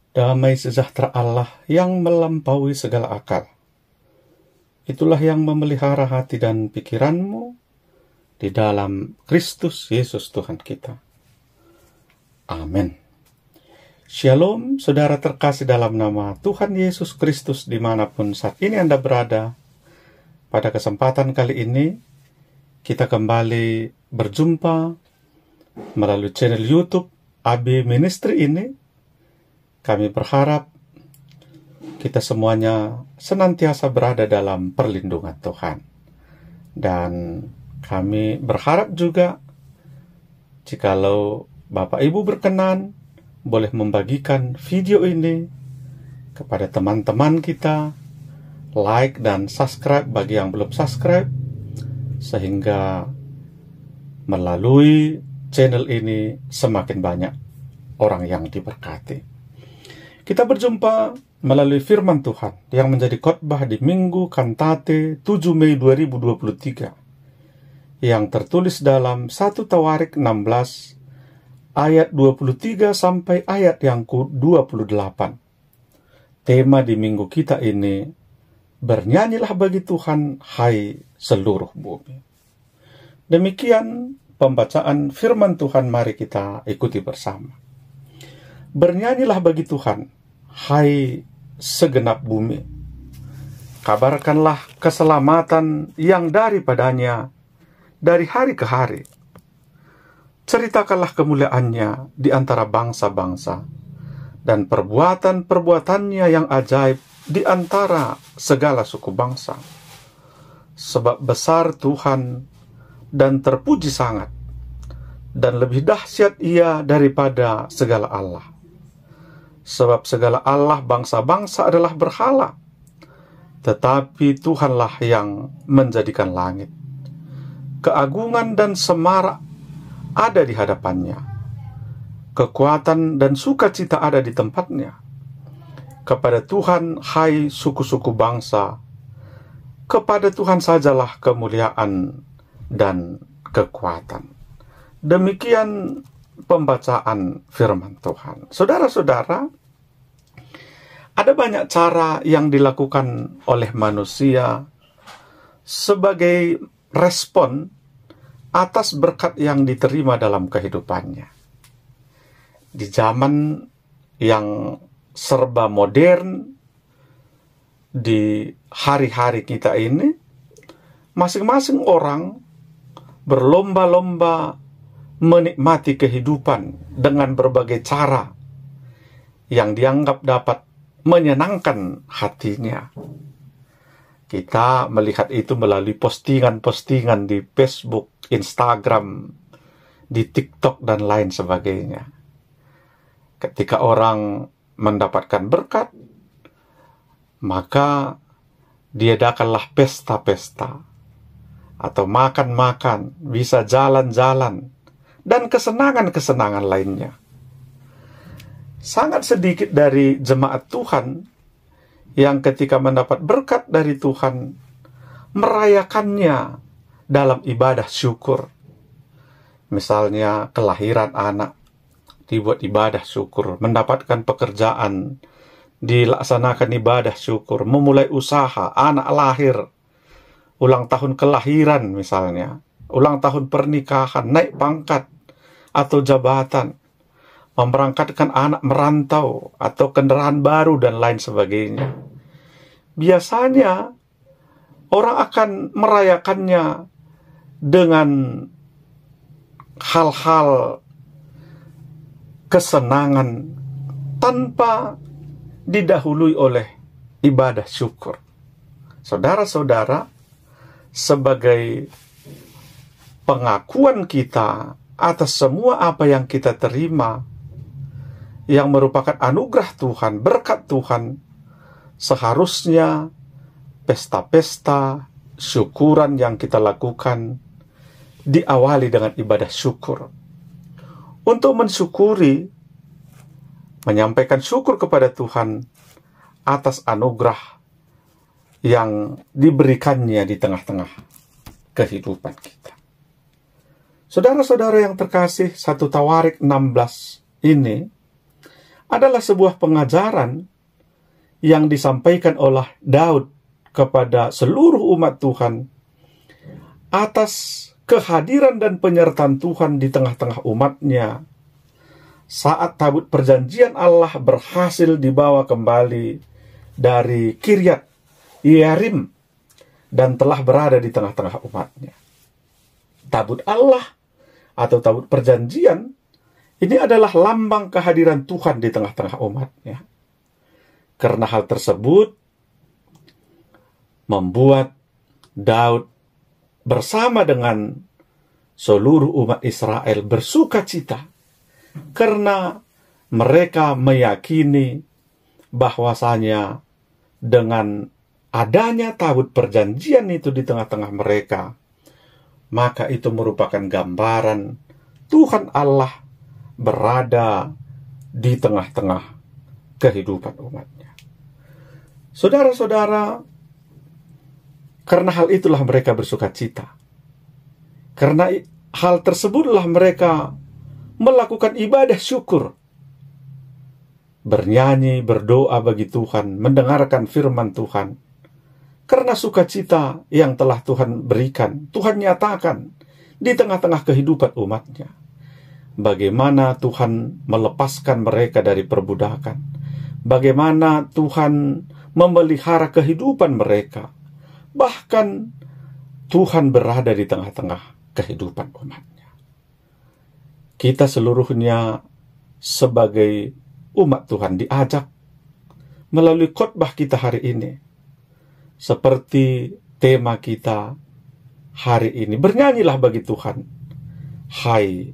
Damai sejahtera Allah yang melampaui segala akal. Itulah yang memelihara hati dan pikiranmu di dalam Kristus Yesus Tuhan kita. Amin. Shalom, saudara terkasih dalam nama Tuhan Yesus Kristus dimanapun saat ini Anda berada. Pada kesempatan kali ini, kita kembali berjumpa melalui channel YouTube AB Ministry ini. Kami berharap kita semuanya senantiasa berada dalam perlindungan Tuhan. Dan kami berharap juga, jikalau Bapak Ibu berkenan, boleh membagikan video ini kepada teman-teman kita, like dan subscribe bagi yang belum subscribe, sehingga melalui channel ini semakin banyak orang yang diberkati. Kita berjumpa melalui firman Tuhan yang menjadi khotbah di Minggu Kantate 7 Mei 2023 yang tertulis dalam 1 Tawarik 16 ayat 23 sampai ayat yang ke-28. Tema di minggu kita ini, bernyanyilah bagi Tuhan, hai seluruh bumi. Demikian pembacaan firman Tuhan, mari kita ikuti bersama. Bernyanyilah bagi Tuhan, hai segenap bumi. Kabarkanlah keselamatan yang daripadanya dari hari ke hari. Ceritakanlah kemuliaannya di antara bangsa-bangsa dan perbuatan-perbuatannya yang ajaib di antara segala suku bangsa. Sebab besar Tuhan dan terpuji sangat, dan lebih dahsyat Ia daripada segala Allah. Sebab segala Allah bangsa-bangsa adalah berhala, tetapi Tuhanlah yang menjadikan langit. Keagungan dan semarak ada di hadapannya. Kekuatan dan sukacita ada di tempatnya. Kepada Tuhan, hai suku-suku bangsa, kepada Tuhan sajalah kemuliaan dan kekuatan. Demikian pembacaan firman Tuhan. Saudara-saudara, ada banyak cara yang dilakukan oleh manusia sebagai respon atas berkat yang diterima dalam kehidupannya. Di zaman yang serba modern, di hari-hari kita ini, masing-masing orang berlomba-lomba menikmati kehidupan dengan berbagai cara yang dianggap dapat menyenangkan hatinya. Kita melihat itu melalui postingan-postingan di Facebook, Instagram, di TikTok, dan lain sebagainya. Ketika orang mendapatkan berkat, maka diadakanlah pesta-pesta, atau makan-makan, bisa jalan-jalan, dan kesenangan-kesenangan lainnya. Sangat sedikit dari jemaat Tuhan yang ketika mendapat berkat dari Tuhan, merayakannya dalam ibadah syukur. Misalnya kelahiran anak, dibuat ibadah syukur. Mendapatkan pekerjaan, dilaksanakan ibadah syukur. Memulai usaha, anak lahir, ulang tahun kelahiran misalnya, ulang tahun pernikahan, naik pangkat atau jabatan, memberangkatkan anak merantau atau kendaraan baru dan lain sebagainya. Biasanya orang akan merayakannya dengan hal-hal kesenangan tanpa didahului oleh ibadah syukur. Saudara-saudara, sebagai pengakuan kita atas semua apa yang kita terima, yang merupakan anugerah Tuhan, berkat Tuhan, seharusnya pesta-pesta syukuran yang kita lakukan diawali dengan ibadah syukur. Untuk mensyukuri, menyampaikan syukur kepada Tuhan atas anugerah yang diberikannya di tengah-tengah kehidupan kita. Saudara-saudara yang terkasih, 1 Tawarik 16 ini adalah sebuah pengajaran yang disampaikan oleh Daud kepada seluruh umat Tuhan atas kehadiran dan penyertaan Tuhan di tengah-tengah umatnya saat tabut perjanjian Allah berhasil dibawa kembali dari Kiryat Yearim dan telah berada di tengah-tengah umatnya. Tabut Allah atau tabut perjanjian ini adalah lambang kehadiran Tuhan di tengah-tengah umatnya. Karena hal tersebut membuat Daud bersama dengan seluruh umat Israel bersuka cita karena mereka meyakini bahwasanya dengan adanya tabut perjanjian itu di tengah-tengah mereka, maka itu merupakan gambaran Tuhan Allah berada di tengah-tengah kehidupan umatnya. Saudara-saudara, karena hal itulah mereka bersuka cita. Karena hal tersebutlah mereka melakukan ibadah syukur. Bernyanyi, berdoa bagi Tuhan, mendengarkan firman Tuhan. Karena sukacita yang telah Tuhan berikan, Tuhan nyatakan di tengah-tengah kehidupan umatnya. Bagaimana Tuhan melepaskan mereka dari perbudakan. Bagaimana Tuhan memelihara kehidupan mereka. Bahkan Tuhan berada di tengah-tengah kehidupan umatnya. Kita seluruhnya sebagai umat Tuhan diajak melalui khotbah kita hari ini. Seperti tema kita hari ini. Bernyanyilah bagi Tuhan, hai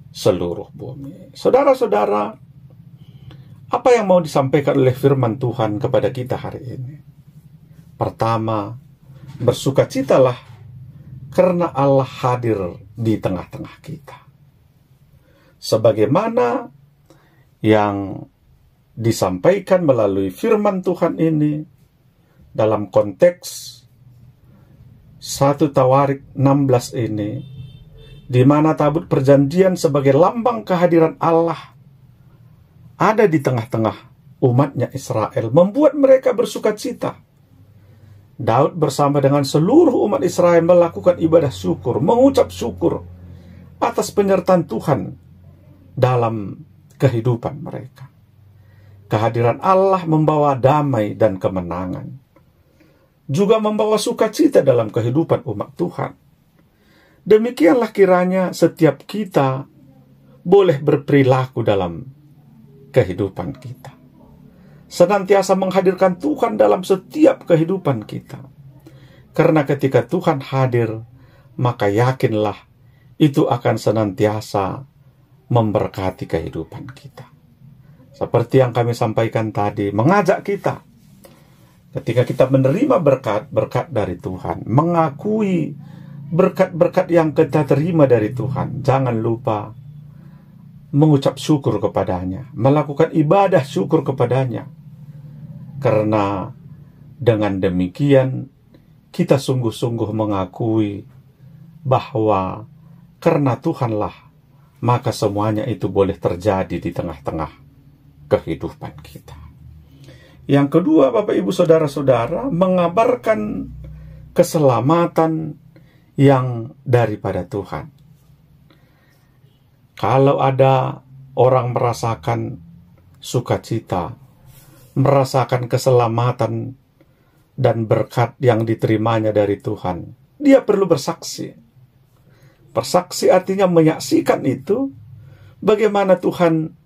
seluruh bumi. Saudara-saudara, apa yang mau disampaikan oleh firman Tuhan kepada kita hari ini? Pertama, bersukacitalah karena Allah hadir di tengah-tengah kita. Sebagaimana yang disampaikan melalui firman Tuhan ini dalam konteks 1 Tawarik 16 ini, di mana tabut perjanjian sebagai lambang kehadiran Allah ada di tengah-tengah umatnya Israel, membuat mereka bersuka cita. Daud bersama dengan seluruh umat Israel melakukan ibadah syukur, mengucap syukur atas penyertaan Tuhan dalam kehidupan mereka. Kehadiran Allah membawa damai dan kemenangan, juga membawa sukacita dalam kehidupan umat Tuhan. Demikianlah kiranya setiap kita boleh berperilaku dalam kehidupan kita. Senantiasa menghadirkan Tuhan dalam setiap kehidupan kita. Karena ketika Tuhan hadir, maka yakinlah itu akan senantiasa memberkati kehidupan kita. Seperti yang kami sampaikan tadi, mengajak kita ketika kita menerima berkat-berkat dari Tuhan, mengakui berkat-berkat yang kita terima dari Tuhan, jangan lupa mengucap syukur kepadanya, melakukan ibadah syukur kepadanya. Karena dengan demikian kita sungguh-sungguh mengakui bahwa karena Tuhanlah, maka semuanya itu boleh terjadi di tengah-tengah kehidupan kita. Yang kedua, Bapak Ibu Saudara-saudara, mengabarkan keselamatan yang daripada Tuhan. Kalau ada orang merasakan sukacita, merasakan keselamatan dan berkat yang diterimanya dari Tuhan, dia perlu bersaksi. Bersaksi artinya menyaksikan itu, bagaimana Tuhan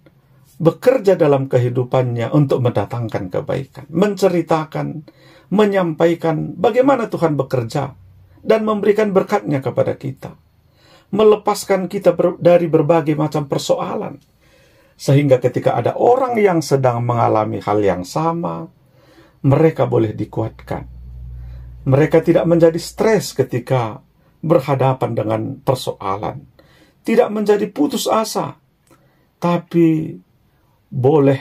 bekerja dalam kehidupannya untuk mendatangkan kebaikan, menceritakan, menyampaikan bagaimana Tuhan bekerja dan memberikan berkatnya kepada kita, melepaskan kita dari berbagai macam persoalan, sehingga ketika ada orang yang sedang mengalami hal yang sama, mereka boleh dikuatkan. Mereka tidak menjadi stres ketika berhadapan dengan persoalan, tidak menjadi putus asa, tapi boleh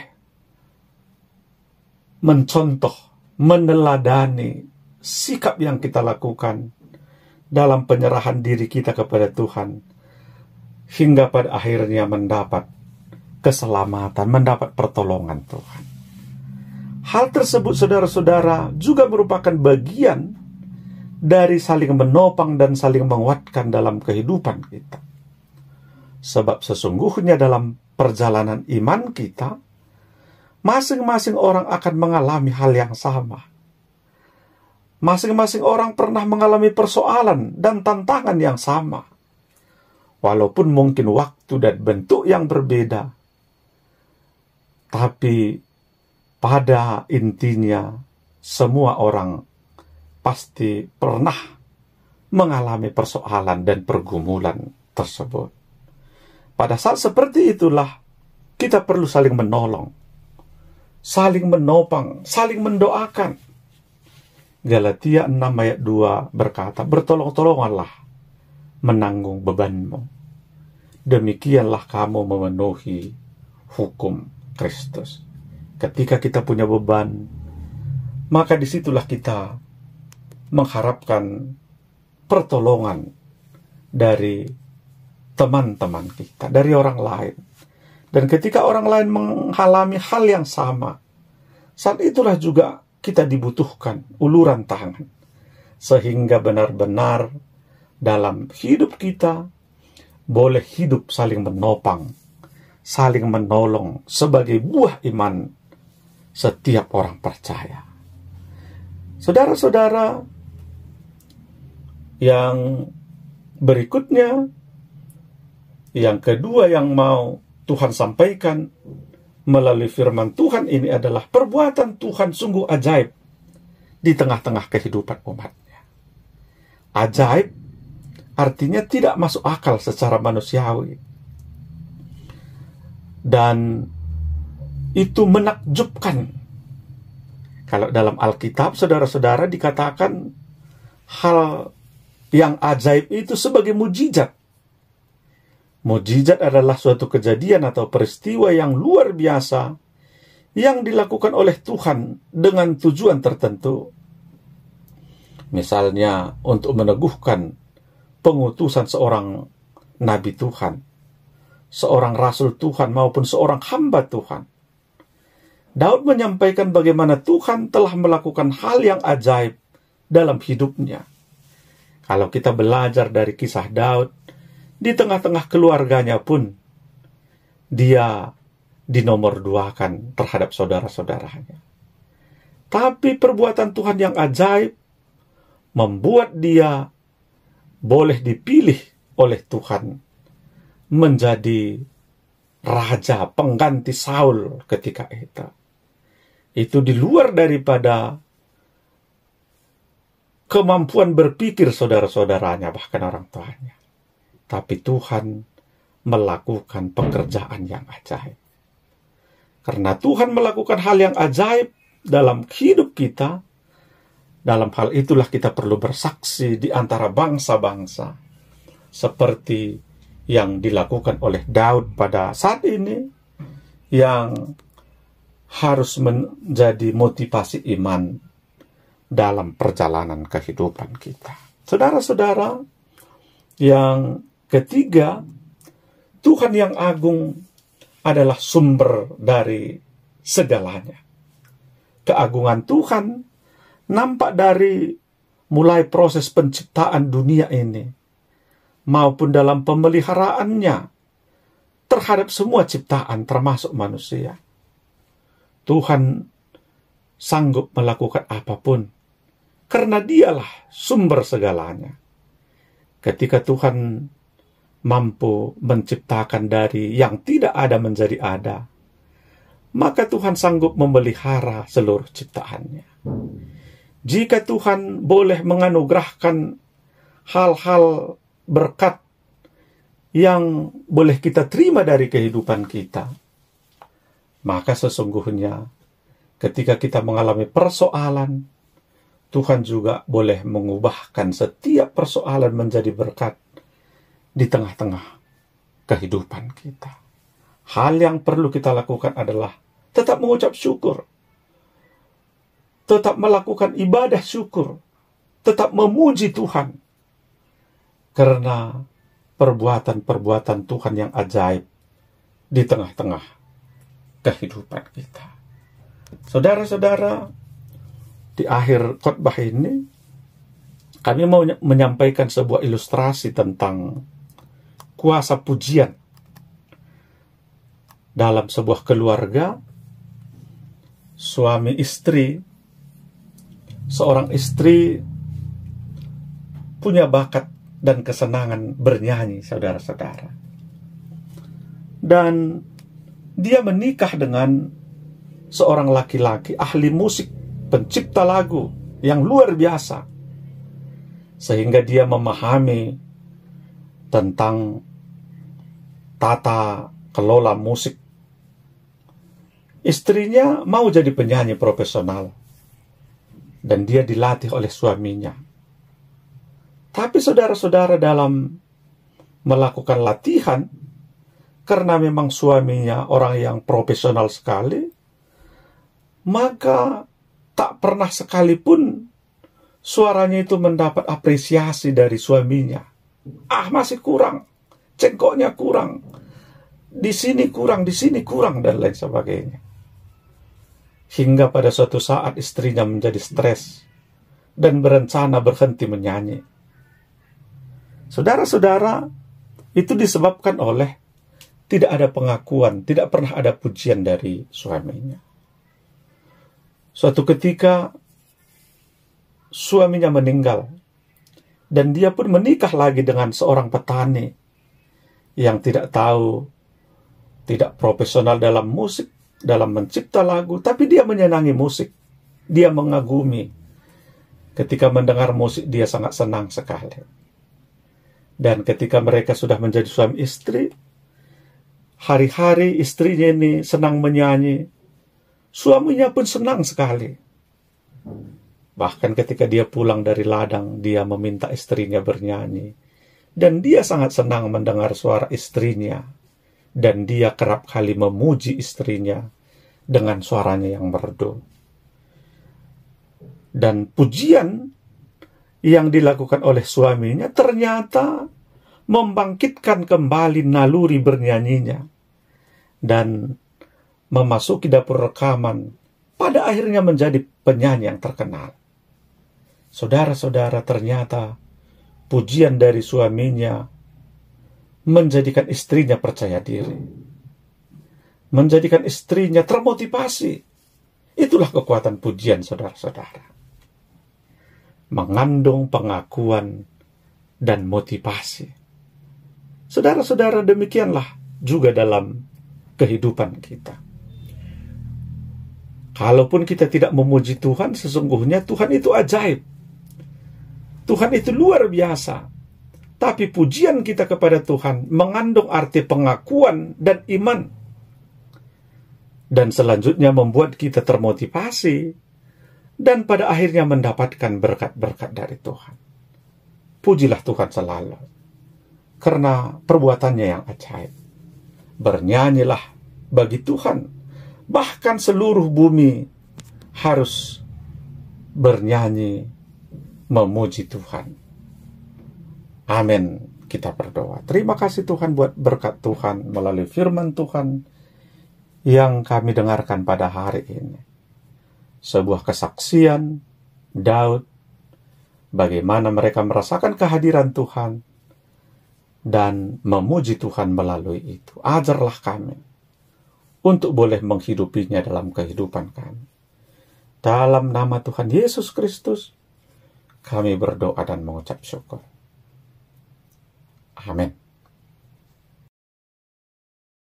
mencontoh, meneladani sikap yang kita lakukan dalam penyerahan diri kita kepada Tuhan, hingga pada akhirnya mendapat keselamatan, mendapat pertolongan Tuhan. Hal tersebut, saudara-saudara, juga merupakan bagian dari saling menopang dan saling menguatkan dalam kehidupan kita. Sebab sesungguhnya dalam perjalanan iman kita, masing-masing orang akan mengalami hal yang sama. Masing-masing orang pernah mengalami persoalan dan tantangan yang sama. Walaupun mungkin waktu dan bentuk yang berbeda, tapi pada intinya semua orang pasti pernah mengalami persoalan dan pergumulan tersebut. Pada saat seperti itulah kita perlu saling menolong, saling menopang, saling mendoakan. Galatia 6 ayat 2 berkata, bertolong-tolonganlah menanggung bebanmu. Demikianlah kamu memenuhi hukum Kristus. Ketika kita punya beban, maka disitulah kita mengharapkan pertolongan dari teman-teman kita, dari orang lain. Dan ketika orang lain mengalami hal yang sama, saat itulah juga kita dibutuhkan uluran tangan. Sehingga benar-benar dalam hidup kita boleh hidup saling menopang, saling menolong sebagai buah iman setiap orang percaya. Saudara-saudara, yang berikutnya, yang kedua yang mau Tuhan sampaikan melalui firman Tuhan ini adalah perbuatan Tuhan sungguh ajaib di tengah-tengah kehidupan umatnya. Ajaib artinya tidak masuk akal secara manusiawi. Dan itu menakjubkan. Kalau dalam Alkitab, saudara-saudara, dikatakan hal yang ajaib itu sebagai mujizat. Mujizat adalah suatu kejadian atau peristiwa yang luar biasa yang dilakukan oleh Tuhan dengan tujuan tertentu. Misalnya untuk meneguhkan pengutusan seorang nabi Tuhan, seorang rasul Tuhan maupun seorang hamba Tuhan. Daud menyampaikan bagaimana Tuhan telah melakukan hal yang ajaib dalam hidupnya. Kalau kita belajar dari kisah Daud, di tengah-tengah keluarganya pun dia dinomorduakan terhadap saudara-saudaranya. Tapi perbuatan Tuhan yang ajaib membuat dia boleh dipilih oleh Tuhan menjadi raja pengganti Saul ketika itu. Itu di luar daripada kemampuan berpikir saudara-saudaranya, bahkan orang tuanya. Tapi Tuhan melakukan pekerjaan yang ajaib. Karena Tuhan melakukan hal yang ajaib dalam hidup kita, dalam hal itulah kita perlu bersaksi di antara bangsa-bangsa. Seperti yang dilakukan oleh Daud pada saat ini, yang harus menjadi motivasi iman dalam perjalanan kehidupan kita. Saudara-saudara, yang ketiga, Tuhan yang agung adalah sumber dari segalanya. Keagungan Tuhan nampak dari mulai proses penciptaan dunia ini, maupun dalam pemeliharaannya terhadap semua ciptaan termasuk manusia. Tuhan sanggup melakukan apapun, karena dialah sumber segalanya. Ketika Tuhan mampu menciptakan dari yang tidak ada menjadi ada, maka Tuhan sanggup memelihara seluruh ciptaannya. Jika Tuhan boleh menganugerahkan hal-hal berkat yang boleh kita terima dari kehidupan kita, maka sesungguhnya ketika kita mengalami persoalan, Tuhan juga boleh mengubahkan setiap persoalan menjadi berkat di tengah-tengah kehidupan kita. Hal yang perlu kita lakukan adalah tetap mengucap syukur, tetap melakukan ibadah syukur, tetap memuji Tuhan, karena perbuatan-perbuatan Tuhan yang ajaib di tengah-tengah kehidupan kita. Saudara-saudara, di akhir khotbah ini kami mau menyampaikan sebuah ilustrasi tentang kuasa pujian dalam sebuah keluarga. Suami istri, seorang istri punya bakat dan kesenangan bernyanyi, saudara-saudara. Dan dia menikah dengan seorang laki-laki ahli musik, pencipta lagu yang luar biasa, sehingga dia memahami tentang tata kelola musik. Istrinya mau jadi penyanyi profesional, dan dia dilatih oleh suaminya. Tapi saudara-saudara, dalam melakukan latihan, karena memang suaminya orang yang profesional sekali, maka tak pernah sekalipun suaranya itu mendapat apresiasi dari suaminya. Masih kurang, cengkoknya kurang, di sini kurang, dan lain sebagainya. Hingga pada suatu saat istrinya menjadi stres dan berencana berhenti menyanyi. Saudara-saudara, itu disebabkan oleh tidak ada pengakuan, tidak pernah ada pujian dari suaminya. Suatu ketika suaminya meninggal, dan dia pun menikah lagi dengan seorang petani yang tidak tahu, tidak profesional dalam musik, dalam mencipta lagu, tapi dia menyenangi musik. Dia mengagumi. Ketika mendengar musik, dia sangat senang sekali. Dan ketika mereka sudah menjadi suami istri, hari-hari istrinya ini senang menyanyi, suaminya pun senang sekali. Bahkan ketika dia pulang dari ladang, dia meminta istrinya bernyanyi. Dan dia sangat senang mendengar suara istrinya. Dan dia kerap kali memuji istrinya dengan suaranya yang merdu. Dan pujian yang dilakukan oleh suaminya ternyata membangkitkan kembali naluri bernyanyinya. Dan memasuki dapur rekaman, pada akhirnya menjadi penyanyi yang terkenal. Saudara-saudara, ternyata pujian dari suaminya menjadikan istrinya percaya diri, menjadikan istrinya termotivasi. Itulah kekuatan pujian, saudara-saudara. Mengandung pengakuan dan motivasi. Saudara-saudara, demikianlah juga dalam kehidupan kita. Kalaupun kita tidak memuji Tuhan, sesungguhnya Tuhan itu ajaib. Tuhan itu luar biasa. Tapi pujian kita kepada Tuhan mengandung arti pengakuan dan iman. Dan selanjutnya membuat kita termotivasi. Dan pada akhirnya mendapatkan berkat-berkat dari Tuhan. Pujilah Tuhan selalu. Karena perbuatannya yang ajaib. Bernyanyilah bagi Tuhan. Bahkan seluruh bumi harus bernyanyi memuji Tuhan. Amin. Kita berdoa. Terima kasih Tuhan buat berkat Tuhan melalui firman Tuhan yang kami dengarkan pada hari ini. Sebuah kesaksian Daud, bagaimana mereka merasakan kehadiran Tuhan dan memuji Tuhan melalui itu. Ajarlah kami untuk boleh menghidupinya dalam kehidupan kami. Dalam nama Tuhan Yesus Kristus, kami berdoa dan mengucap syukur. Amin.